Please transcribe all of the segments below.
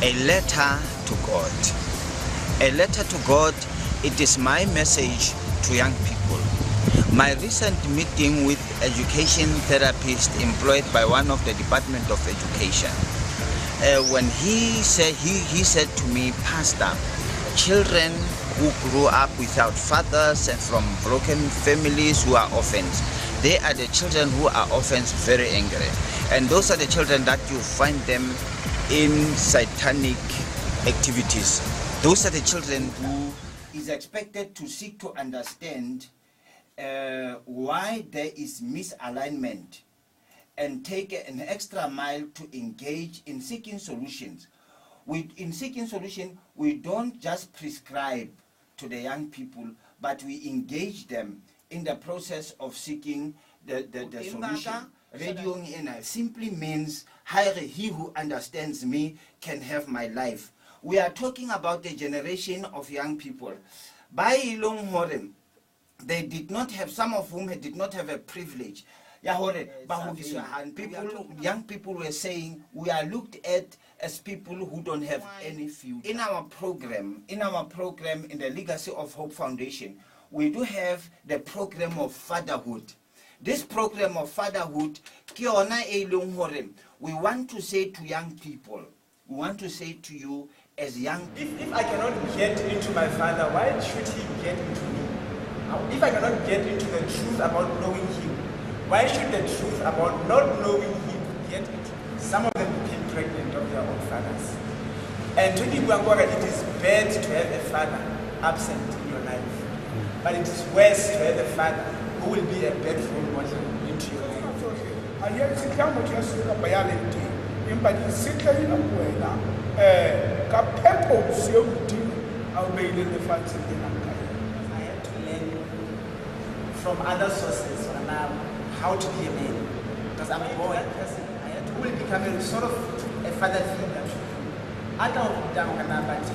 A letter to God. A letter to God, it is my message to young people. My recent meeting with education therapist employed by one of the Department of Education, when he said to me, Pastor, children who grew up without fathers and from broken families who are orphans, they are the children who are orphans, very angry. And those are the children that you find them in satanic activities. Those are the children who is expected to seek to understand why there is misalignment and take an extra mile to engage in seeking solutions. In seeking solution, we don't just prescribe to the young people, but we engage them in the process of seeking the solution. Radioing in simply means, he who understands me can have my life. We are talking about the generation of young people. By long horem, they did not have, some of whom did not have a privilege. Young people were saying, we are looked at as people who don't have any future. In our program, in the Legacy of Hope Foundation, we do have the program of fatherhood. This program of fatherhood, we want to say to young people, we want to say to you as young people. If I cannot get into my father, why should he get into me? If I cannot get into the truth about knowing him, why should the truth about not knowing him get into me? Some of them became pregnant of their own fathers. And to Ibangora, it is bad to have a father absent in your life. But it is worse to have a father who will be a bad role model into your life. And yet, it's not what you're saying about reality. But it's simply in a way now. Capepo, so do I'll be in the facts in the Lankai. I had to learn from other sources on how to be a man. Because I'm a boy person. I had to really become a sort of a father figure. I don't down but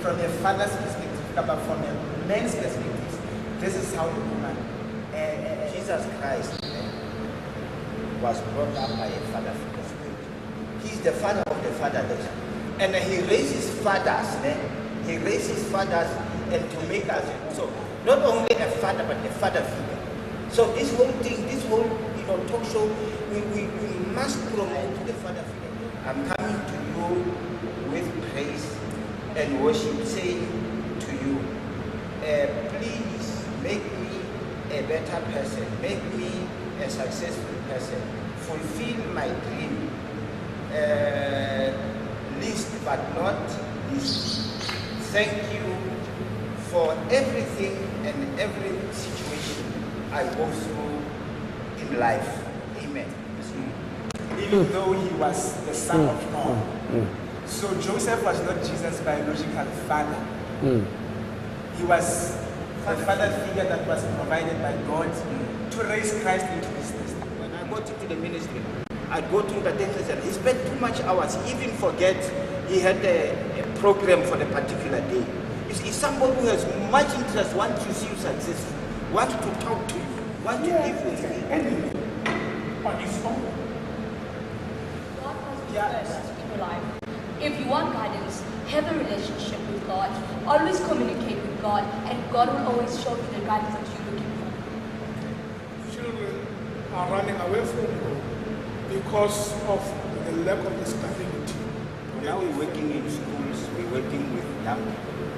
from a father's perspective, but from a man's perspective, this is how the woman. Jesus Christ was brought up by a father figure. He's the father of the fatherless. And he raises fathers. He raises fathers and to make us. So not only a father, but a father figure. So this whole thing, this whole talk show, we must promote the father figure. I'm coming to you with praise and worship, saying to you, please make me a better person, make me a successful person, fulfill my dream, least but not least. Thank you for everything and every situation I go through in life. Amen. Even though he was the son of God. So Joseph was not Jesus' biological father. He was a father figure that was provided by God to raise Christ into his destiny. When I got into the ministry, I'd go through the dentist and he spent too much hours. He even forget he had a program for the particular day. You see, somebody who has much interest, wants to see you successful, wants to talk to you, wants to live with you. Anyway, on his own. God has first in your life. If you want guidance, have a relationship with God, always communicate with God, and God will always show you the guidance that you're looking for. Children are running away from God because of the lack of stability. Now we're working in schools, we're working with young people,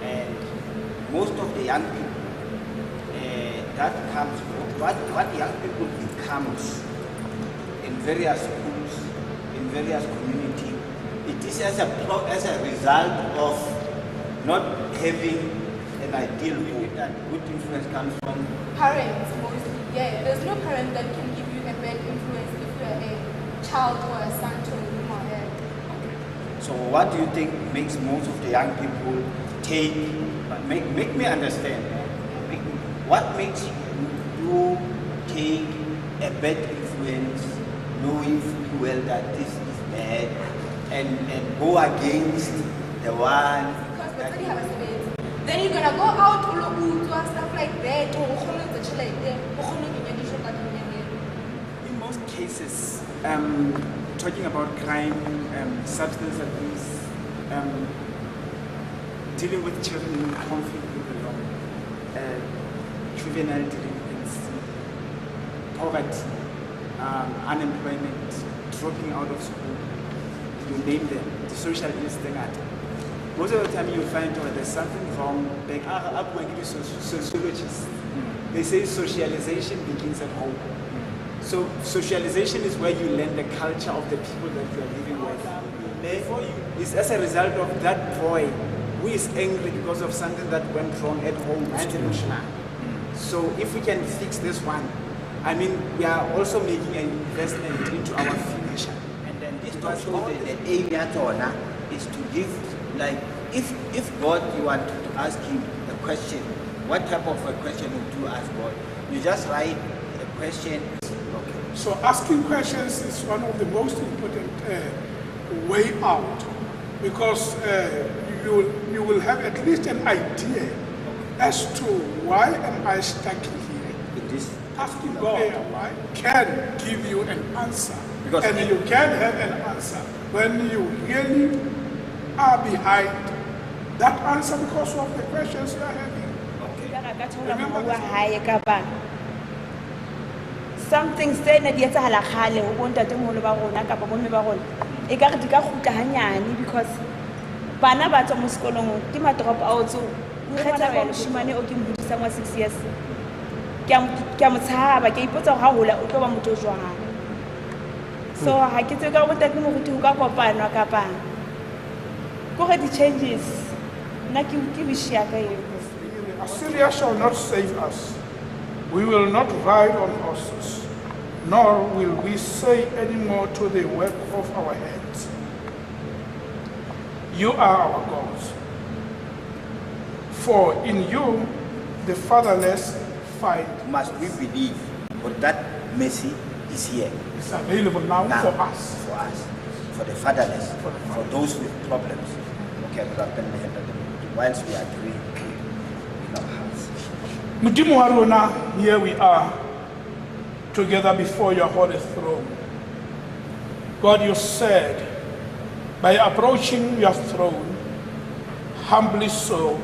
and most of the young people, that comes, what young people becomes in various schools, in various communities, it is as a result of not having an ideal home. That good influence comes from parents mostly. Yeah, there's no parent that can give you a bad influence if you're a child or a son to a woman. So what do you think makes most of the young people take, make me understand, what makes you take a bad influence knowing full well that this is bad and go against the one because that's what you have a space. Then you're gonna go out and stuff like that in most cases, talking about crime, substance abuse, dealing with children in conflict with the law, juvenile delinquency, poverty, unemployment, dropping out of school, you name them, the social ills thing. Most of the time you find there's something wrong. Like sociologists, they say socialization begins at home. So socialization is where you learn the culture of the people that you are living with. Therefore, it's as a result of that boy who is angry because of something that went wrong at home. So if we can fix this one, I mean, we are also making an investment into our future. And then this also the area is to give, like, if God, you want to ask him a question, what type of a question would you ask God? You just write a question. Okay. So asking questions is one of the most important way out, because you will have at least an idea as to why am I stuck here. It is asking God can give you an answer, because and you can have an answer when you really are behind that answer because of the questions you are having. Something said that yet halakale o bonta teng ho le ba rona kapa bomme ba rona e ka re di ka khutla hanyane because bana ba tswa mo sekolong ke ma drop outs o kgetha ba moshimane o ke mbudisa ngwa 6 years ke a mo tshaba ke ipotsa ha hola o tlo ba motho jwang so ha ke tswe ka bonta ke mo ruti ho ka kopana kapa go get the changes na ke bishia ka eo. Assyria shall not save us. We will not ride on horses, nor will we say any more to the work of our hands. You are our gods. For in you the fatherless find. Must we believe that mercy is here? It's available now for us. For us. For the fatherless. For those with problems. Okay, whilst we agree in our hearts. Mudimu Haruna, here we are, together before your holy throne. God, you said, by approaching your throne, humbly so,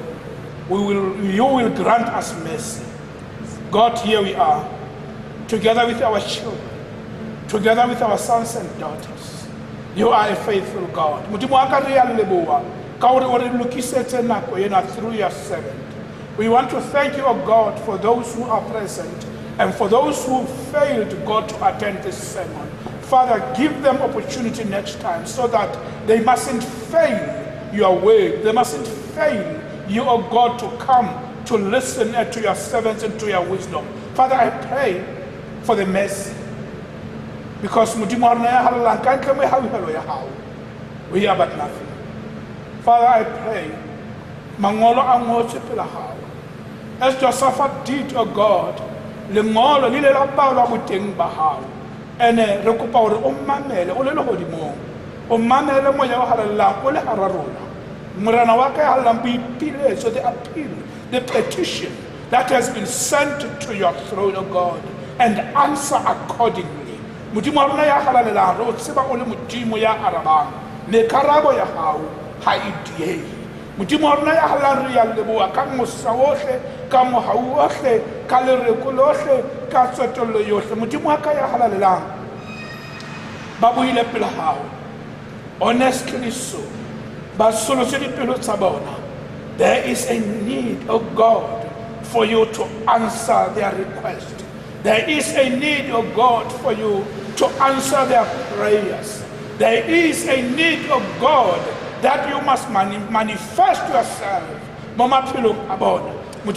you will grant us mercy. God, here we are, together with our children, together with our sons and daughters. You are a faithful God. Through your servant. We want to thank you, O God, for those who are present and for those who failed, God, to attend this sermon. Father, give them opportunity next time so that they mustn't fail your word. They mustn't fail you, O God, to come to listen to your servants and to your wisdom. Father, I pray for the mercy. Because we are but nothing. Father, I pray. As Joseph did, O God, le ngolo le la paula boteng ba hao ene re kopa hore o mamele o le hodimo o mamele moya wa halala o le hararona morana wa ka halang boipiletso the appeal, the petition that has been sent to your throne, O God, and answer accordingly. Modimo wa rona ya halalela re o tseba o le modimo ya arabang le karabo ya hao ha idie. Modimo wa rona ya halang re ya leboa ka mosa ohle ka mohau ohle ka lereko lohle ka tswetolo yohle. Modimo wa ka ya halalelang ba buile pela hao honestly so ba solose dipelo tsa bona. There is a need, of God, for you to answer their request. There is a need, of God, for you to answer their prayers. There is a need, of God, that you must manifest yourself. Mama Pilum Abona. We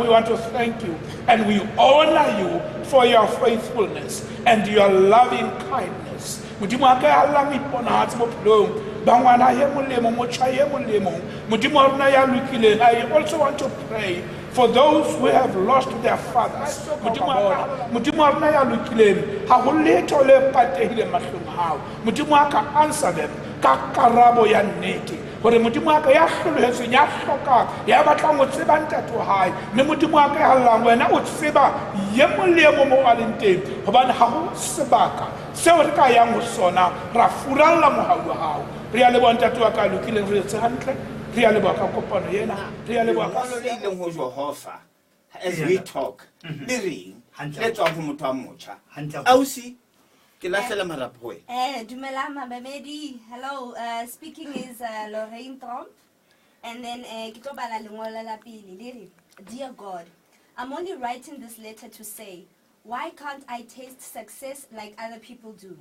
want to thank you and we honor you for your faithfulness and your loving kindness. I also want to pray for those who have lost their fathers. Answer them. Hore modimo wa ka ya hlolohetseng ya hloka ya batlang go tseba ntate hae mme modimo wa ka ya hallang wena o tseba ye molemo mo a leng teng gobane ga go sebaka seo re ka yang go sona ra furalla mohau wa hao re a leboha ntate wa ka lokileng re etse hantle re a leboha ka kopano ena re a leboha ka lengolo le ileng ho Jehova as we talk le reng le tswa ho motho a motjha ausi ke lahlela marapo ho Dumelang mabamedi. Hello, speaking is Lorraine Tromp. And then ke tlo bala lengolo la pele le re, Dear God, I'm only writing this letter to say, why can't I taste success like other people do?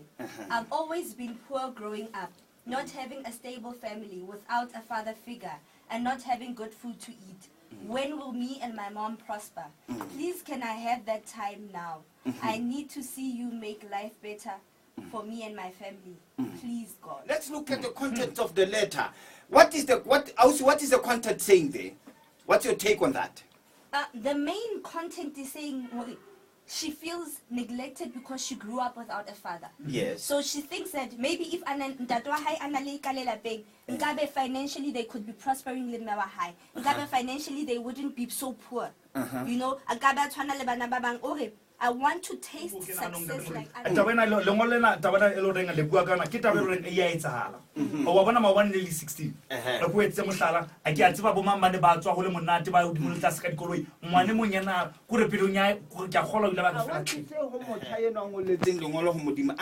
I've always been poor growing up, not having a stable family without a father figure, and not having good food to eat. When will me and my mom prosper? Please, can I have that time now? I need to see you make life better for me and my family. Please, God. Let's look at the content of the letter. What is the content saying there? What's your take on that? The main content is saying she feels neglected because she grew up without a father. Yes. So she thinks that maybe if financially they could be prospering in high. Financially they wouldn't be so poor. You know, I want to taste success like others. I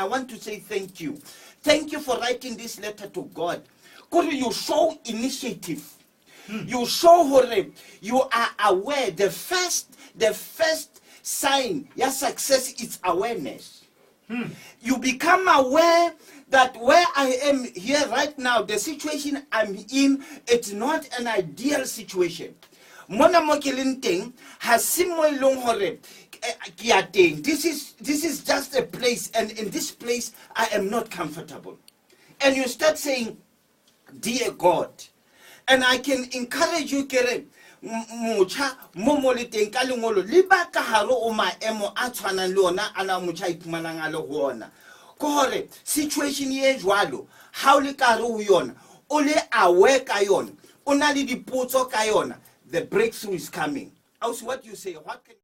want to say thank you. Thank you for writing this letter to God. God, you show initiative. You show her you are aware. The first sign your success is awareness. You become aware that where I am here right now, the situation I'm in, it's not an ideal situation. Mona mokelinteng has similar long hore. This is just a place, and in this place I am not comfortable. And you start saying, Dear God, and I can encourage you, Keren. Mucha momole teng ka lengolo le ba ka haro o maemo a tshwanang le ona ana mucha iphumanang a le go ona ko hore situation ye jwalo ha o le ka re o yona o le aware ka yona o na le dipotso ka yona, the breakthrough is coming. What you say, what can